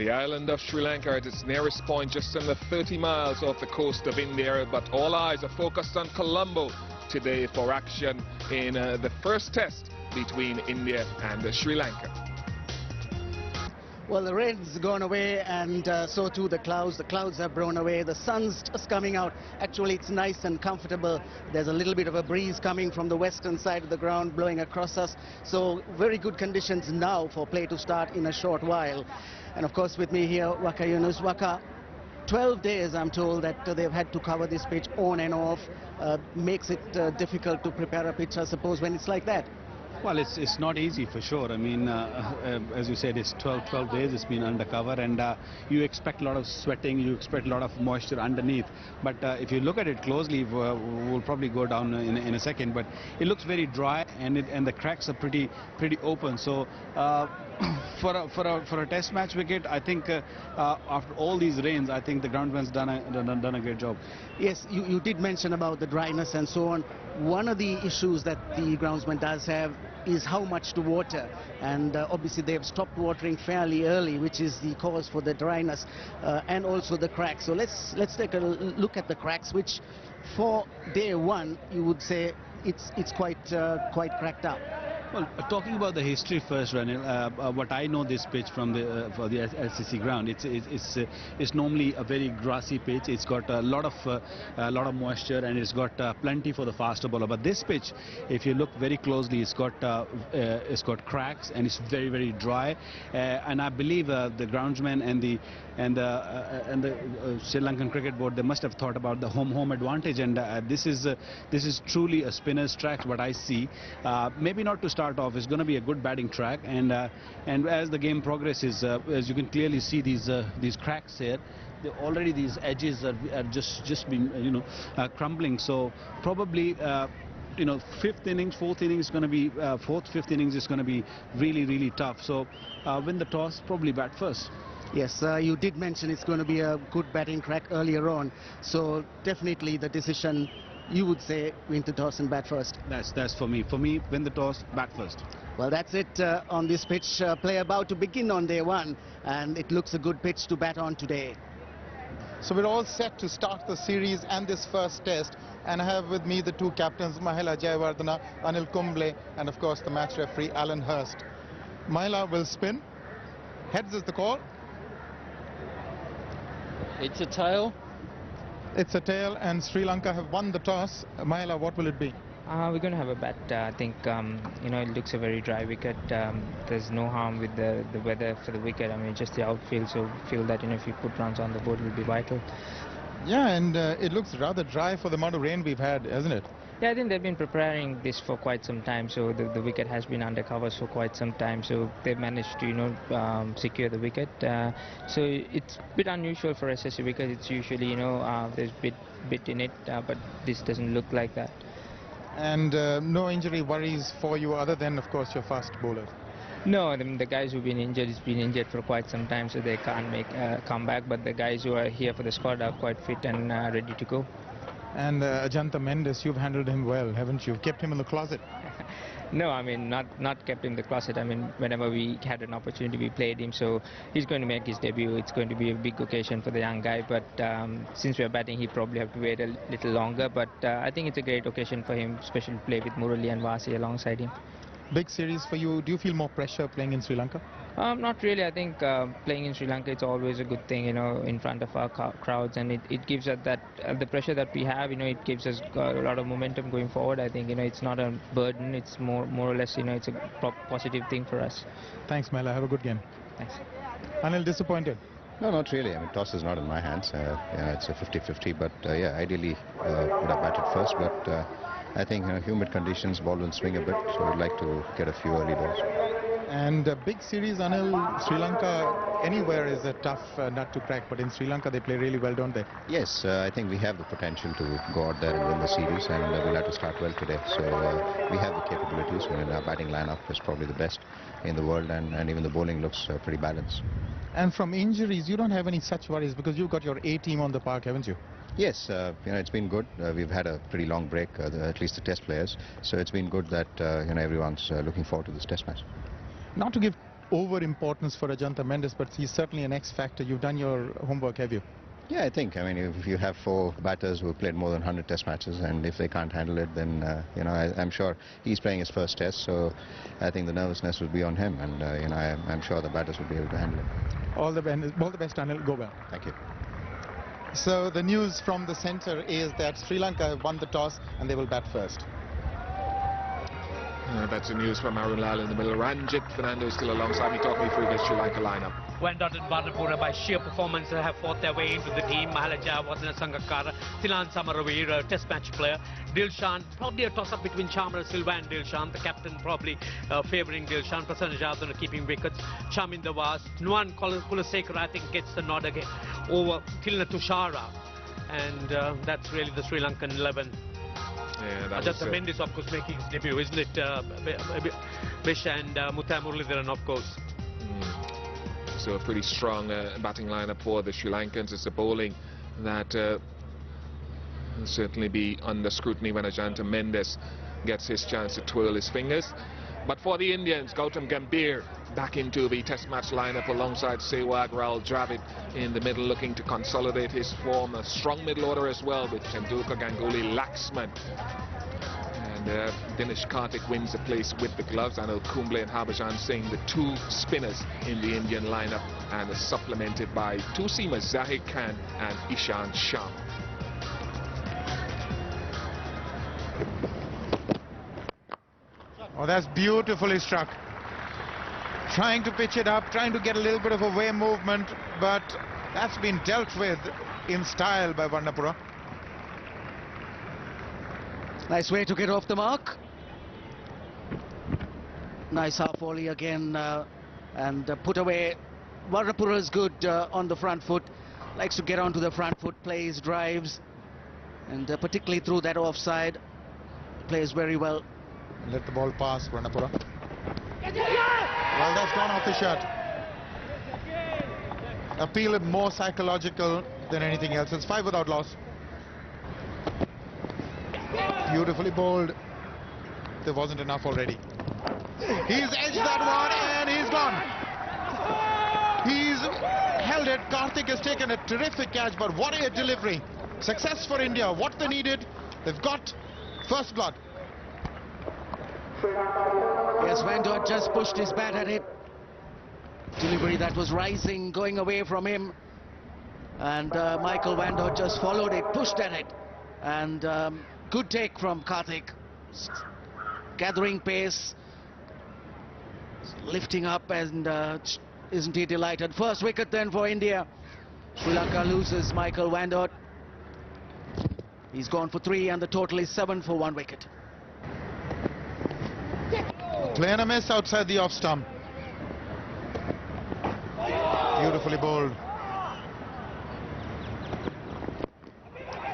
The island of Sri Lanka at its nearest point, just under 30 miles off the coast of India, but all eyes are focused on Colombo today for action in the first test between India and Sri Lanka. Well, the rain's gone away, and so too the clouds. The clouds have blown away. The sun's just coming out. Actually, it's nice and comfortable. There's a little bit of a breeze coming from the western side of the ground blowing across us. So very good conditions now for play to start in a short while. And of course, with me here, Waka Yunus. Waka, 12 days, I'm told, that they've had to cover this pitch on and off. Makes it difficult to prepare a pitch, I suppose, when it's like that. Well, it's not easy for sure. I mean, as you said, it's 12 days it's been undercover, and you expect a lot of sweating, you expect a lot of moisture underneath. But if you look at it closely, we'll probably go down in a second, but it looks very dry, and the cracks are pretty open. So for a test match wicket, I think after all these rains, I think the groundsman's done a great job. Yes, you did mention about the dryness and so on. One of the issues that the groundsman does have is how much to water, and obviously they've stopped watering fairly early, which is the cause for the dryness and also the cracks. So let's take a look at the cracks, which for day one you would say it's quite cracked up. Well, talking about the history first, Ranil, what I know this pitch from for the LCC ground, it's normally a very grassy pitch. It's got a lot of moisture, and it's got plenty for the faster bowler. But this pitch, if you look very closely, it's got cracks, and it's very dry. And I believe the groundsman and the Sri Lankan Cricket Board, they must have thought about the home advantage, and this is truly a spinner's track. What I see, maybe not to start off, it's going to be a good batting track, and as the game progresses, as you can clearly see these cracks here, already these edges are just been crumbling. So probably fifth innings, fourth innings is going to be fifth innings is going to be really tough. So win the toss, probably bat first. Yes, you did mention it's going to be a good batting track earlier on, so definitely the decision, you would say, win the toss and bat first. That's for me. For me, win the toss, bat first. Well, that's it on this pitch. Play about to begin on day one, and it looks a good pitch to bat on today. So we're all set to start the series and this first test, and I have with me the two captains, Mahela Jayawardena, Anil Kumble, and of course the match referee, Alan Hurst. Mahela will spin. Heads is the call. It's a tail. It's a tail, and Sri Lanka have won the toss. Mahela, what will it be? We're going to have a bat. I think, it looks a very dry wicket. There's no harm with the weather for the wicket. I mean, just the outfield, so feel that, if you put runs on the board, it will be vital. Yeah, and it looks rather dry for the amount of rain we've had, hasn't it? Yeah, I think they've been preparing this for quite some time, so the wicket has been under covers for quite some time, so they've managed to, secure the wicket. So it's a bit unusual for SSC because it's usually, there's bit in it, but this doesn't look like that. And no injury worries for you other than, of course, your fast bowlers? No, I mean, the guys who've been injured has been injured for quite some time, so they can't make come back. But the guys who are here for the squad are quite fit and ready to go. And Ajantha Mendes, you've handled him well, haven't you? Kept him in the closet. No, I mean, not kept him in the closet. I mean, whenever we had an opportunity, we played him. So he's going to make his debut. It's going to be a big occasion for the young guy. But since we're batting, he probably have to wait a little longer. But I think it's a great occasion for him, especially to play with Murali and Vasi alongside him. Big series for you. Do you feel more pressure playing in Sri Lanka? Not really. I think playing in Sri Lanka, it's always a good thing, in front of our crowds, and it gives us that the pressure that we have, it gives us a lot of momentum going forward. I think, it's not a burden. It's more or less, it's a positive thing for us. Thanks, Mela. Have a good game. Thanks. Anil, disappointed? No, not really. I mean, toss is not in my hands. It's a 50-50, but ideally would have batted first, but I think humid conditions, ball will swing a bit, so we'd like to get a few early balls. And a big series, Anil. Sri Lanka anywhere is a tough nut to crack, but in Sri Lanka they play really well, don't they? Yes, I think we have the potential to go out there and win the series, and we'll have to start well today. So we have the capabilities. I mean, our batting lineup is probably the best in the world, and even the bowling looks pretty balanced. And from injuries, you don't have any such worries because you've got your A team on the park, haven't you? Yes, it's been good. We've had a pretty long break, at least the test players. So it's been good that everyone's looking forward to this test match. Not to give over importance for Ajantha Mendes, but he's certainly an X factor. You've done your homework, have you? Yeah, I think. I mean, if you have 4 batters who have played more than 100 test matches, and if they can't handle it, then, I'm sure he's playing his first test, so I think the nervousness will be on him, and, I'm sure the batters will be able to handle it. All the best, Anil. Go well. Thank you. So the news from the centre is that Sri Lanka have won the toss and they will bat first. That's the news from Arun Lal in the middle. Ranjit Fernando is still alongside me. Talk me through the Sri Lanka lineup. Wendot and Varnapura by sheer performance have fought their way into the team. Mahalaja Wasana Sangakkara, Thilan Samaravir, a test match player. Dilshan, probably a toss-up between Chamara Silva and Dilshan. The captain probably favouring Dilshan. Prasanna Jadhavan keeping wickets. Chaminda Was. Nuwan Kulasekara, I think, gets the nod again over Tilna Tushara. And that's really the Sri Lankan 11. Yeah, Ajantha Mendes, of course, making his debut, isn't it? Bish and Muttiah Muralidharan, of course. So a pretty strong batting lineup for the Sri Lankans. It's the bowling that will certainly be under scrutiny when Ajantha Mendes gets his chance to twirl his fingers. But for the Indians, Gautam Gambhir back into the test match lineup alongside Sehwag, Rahul Dravid in the middle, looking to consolidate his form. A strong middle order as well with Tendulkar, Ganguly, Laxman. And Dinesh Karthik wins the place with the gloves. Anil Kumble and Harbhajan Singh, the 2 spinners in the Indian lineup, and is supplemented by 2 seamers, Zahid Khan and Ishan Shah. Oh, that's beautifully struck. Trying to pitch it up, trying to get a little bit of a way movement, but that's been dealt with in style by Varnapura. Nice way to get off the mark. Nice half volley again, and put away. Varnapura is good on the front foot. Likes to get onto the front foot, plays, drives, and particularly through that offside, plays very well. Let the ball pass, Varnapura. Well, that's gone off the shut. Appeal more psychological than anything else. It's 5 without loss. Beautifully bowled. There wasn't enough already. He's edged that one and he's gone. He's held it. Karthik has taken a terrific catch, but what a delivery. Success for India. What they needed, they've got. First blood. Yes, Wendot just pushed his bat at it. Delivery that was rising, going away from him. And Michael Wendot just followed it, pushed at it. And good take from Karthik. Gathering pace. Lifting up, and isn't he delighted? First wicket then for India. Sri Lanka loses Michael Wendot. He's gone for 3 and the total is 7 for 1 wicket. Play and a miss outside the off stump. Beautifully bowled.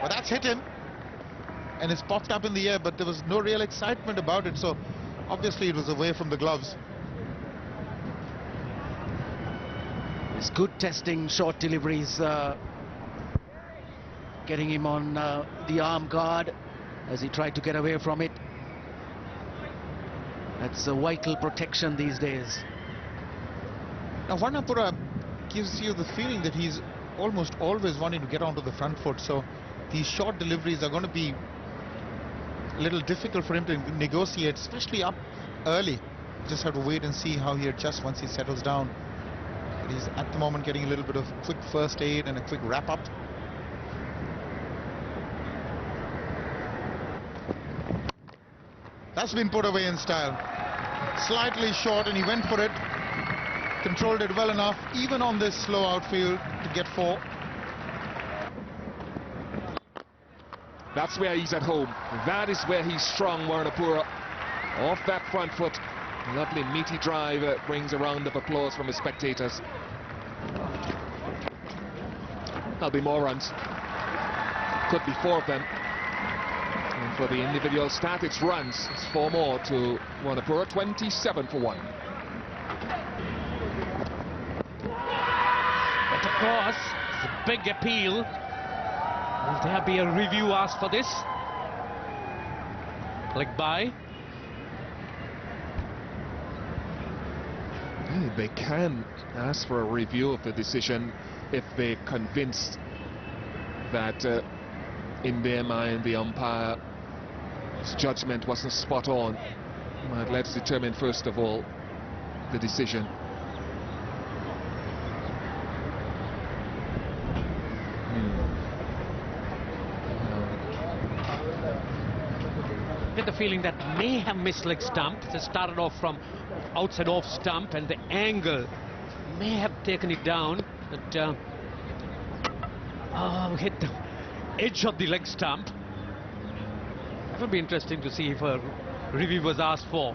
But that's hit him. And it's popped up in the air, but there was no real excitement about it, so obviously it was away from the gloves. It's good testing, short deliveries, getting him on the arm guard as he tried to get away from it. That's a vital protection these days. Now Varnapura gives you the feeling that he's almost always wanting to get onto the front foot, so these short deliveries are going to be a little difficult for him to negotiate, especially up early. Just have to wait and see how he adjusts once he settles down. But he's at the moment getting a little bit of quick first aid and a quick wrap up. That's been put away in style. Slightly short, and he went for it. Controlled it well enough, even on this slow outfield, to get 4. That's where he's at home. That is where he's strong, Varnapura. Off that front foot. Lovely meaty drive brings a round of applause from his spectators. There'll be more runs. Could be 4 of them. And for the individual stat, it's runs. It's 4 more to Varnapura, 27 for 1. But of course, it's a big appeal. Will there be a review asked for this? Click by. They can ask for a review of the decision if they're convinced that in their mind the umpire's judgment wasn't spot on. But let's determine first of all the decision. Get the feeling that may have missed leg stump. It started off from outside off stump, and the angle may have taken it down. But hit the edge of the leg stump. That would be interesting to see if a review was asked for.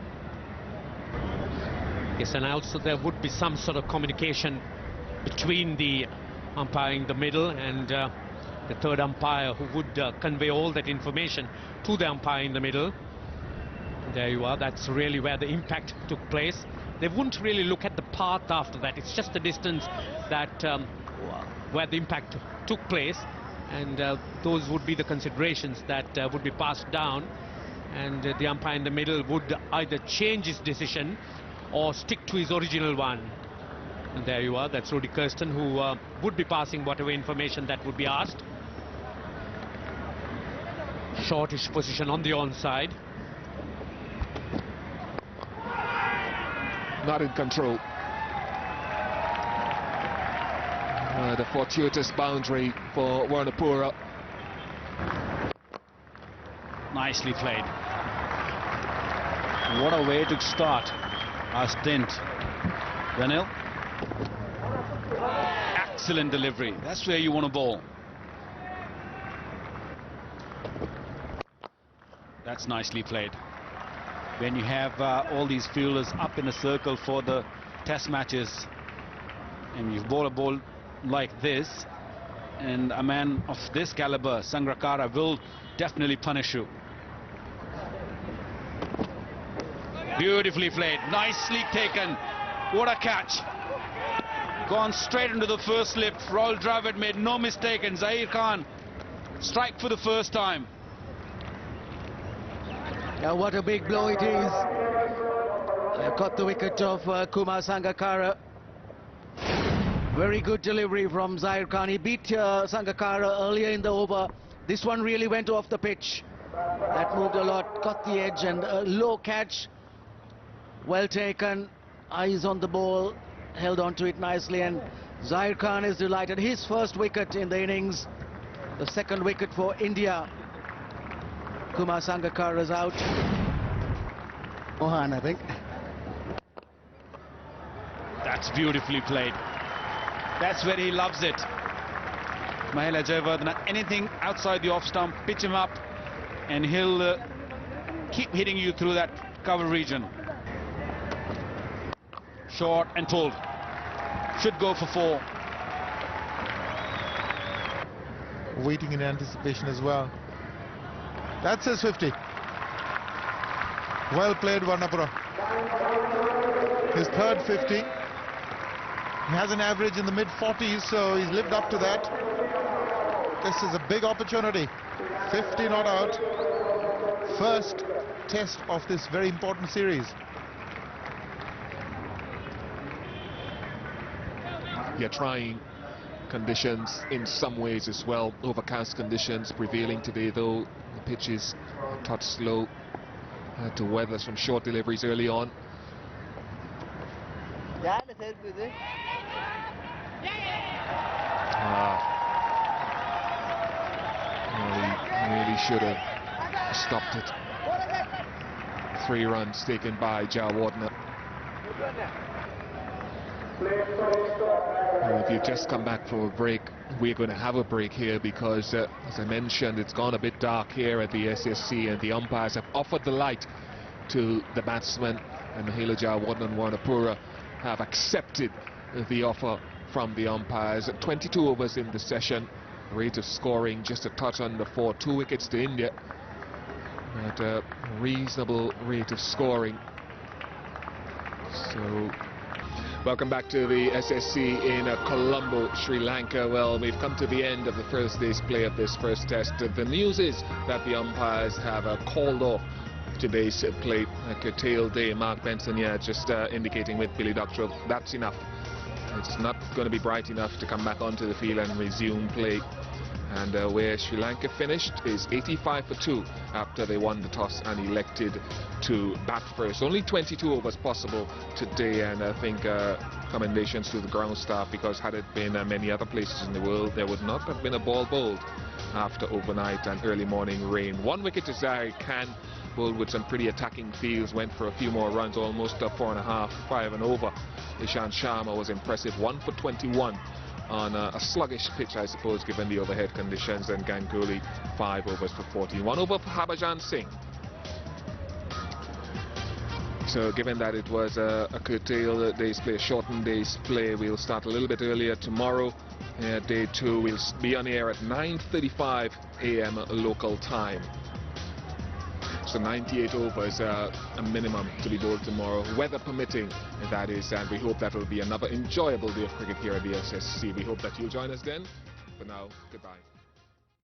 Yes, and also there would be some sort of communication between the umpire in the middle and the third umpire, who would convey all that information to the umpire in the middle. There you are. That's really where the impact took place. They wouldn't really look at the path after that. It's just the distance that where the impact took place, and those would be the considerations that would be passed down, and the umpire in the middle would either change his decision or stick to his original one. And there you are. That's Rudy Kirsten, who would be passing whatever information that would be asked. Shortish position on the onside. Not in control. The fortuitous boundary for Warnapura. Nicely played. What a way to start our stint. Danil. Excellent delivery. That's where you want to bowl. That's nicely played. When you have all these fielders up in a circle for the test matches, and you bowl a ball like this, and a man of this caliber, Sangakkara, will definitely punish you. Beautifully played, nicely taken. What a catch. Gone straight into the first slip. Rahul Dravid made no mistake, and Zahir Khan strike for the first time. Now what a big blow it is. Caught the wicket of Kumar Sangakkara. Very good delivery from Zahir Khan. He beat Sangakkara earlier in the over. This one really went off the pitch. That moved a lot, got the edge, and a low catch. Well taken, eyes on the ball, held on to it nicely, and Zahir Khan is delighted. His first wicket in the innings, the second wicket for India. Kumar Sangakkara is out. Mohan, I think. That's beautifully played. That's where he loves it. Mahela Jayawardene, anything outside the off stump, pitch him up, and he'll keep hitting you through that cover region. Short and pulled. Should go for 4. Waiting in anticipation as well. That's his 50. Well played, Warnapura. His third 50. He has an average in the mid-40s, so he's lived up to that. This is a big opportunity. 50 not out. First test of this very important series. Yeah, trying conditions in some ways as well. Overcast conditions prevailing today, though. The pitch is a touch slow. Had to weather some short deliveries early on. He really should have stopped it. 3 runs taken by Jayawardene. If you just come back for a break, we're going to have a break here because, as I mentioned, it's gone a bit dark here at the SSC, and the umpires have offered the light to the batsmen, and Mahela Jayawardene and Warnapura have accepted the offer from the umpires. 22 overs in the session, rate of scoring just a touch under 4, 2 wickets to India, at a reasonable rate of scoring. So welcome back to the SSC in Colombo, Sri Lanka. Well, we've come to the end of the first day's play of this first test. The news is that the umpires have called off today's play. A curtailed day. Mark Benson here just indicating with Billy Doctor that's enough. It's not going to be bright enough to come back onto the field and resume play. And where Sri Lanka finished is 85 for 2 after they won the toss and elected to bat first. Only 22 overs possible today, and I think commendations to the ground staff, because had it been many other places in the world, there would not have been a ball bowled after overnight and early morning rain. 1 wicket to Zahir Khan, bowled with some pretty attacking fields, went for a few more runs, almost 4.5, 5 and over. Ishant Sharma was impressive, 1 for 21. On a sluggish pitch, I suppose, given the overhead conditions, and Ganguly 5 overs for 14. 1 over for Harbhajan Singh. So given that it was a curtailed day's play, a shortened day's play, we'll start a little bit earlier tomorrow. Day 2 will be on the air at 9:35 a.m. local time. So 98 overs, a minimum to be bowled tomorrow, weather permitting, that is, and we hope that will be another enjoyable day of cricket here at the SSC. We hope that you'll join us then. For now, goodbye.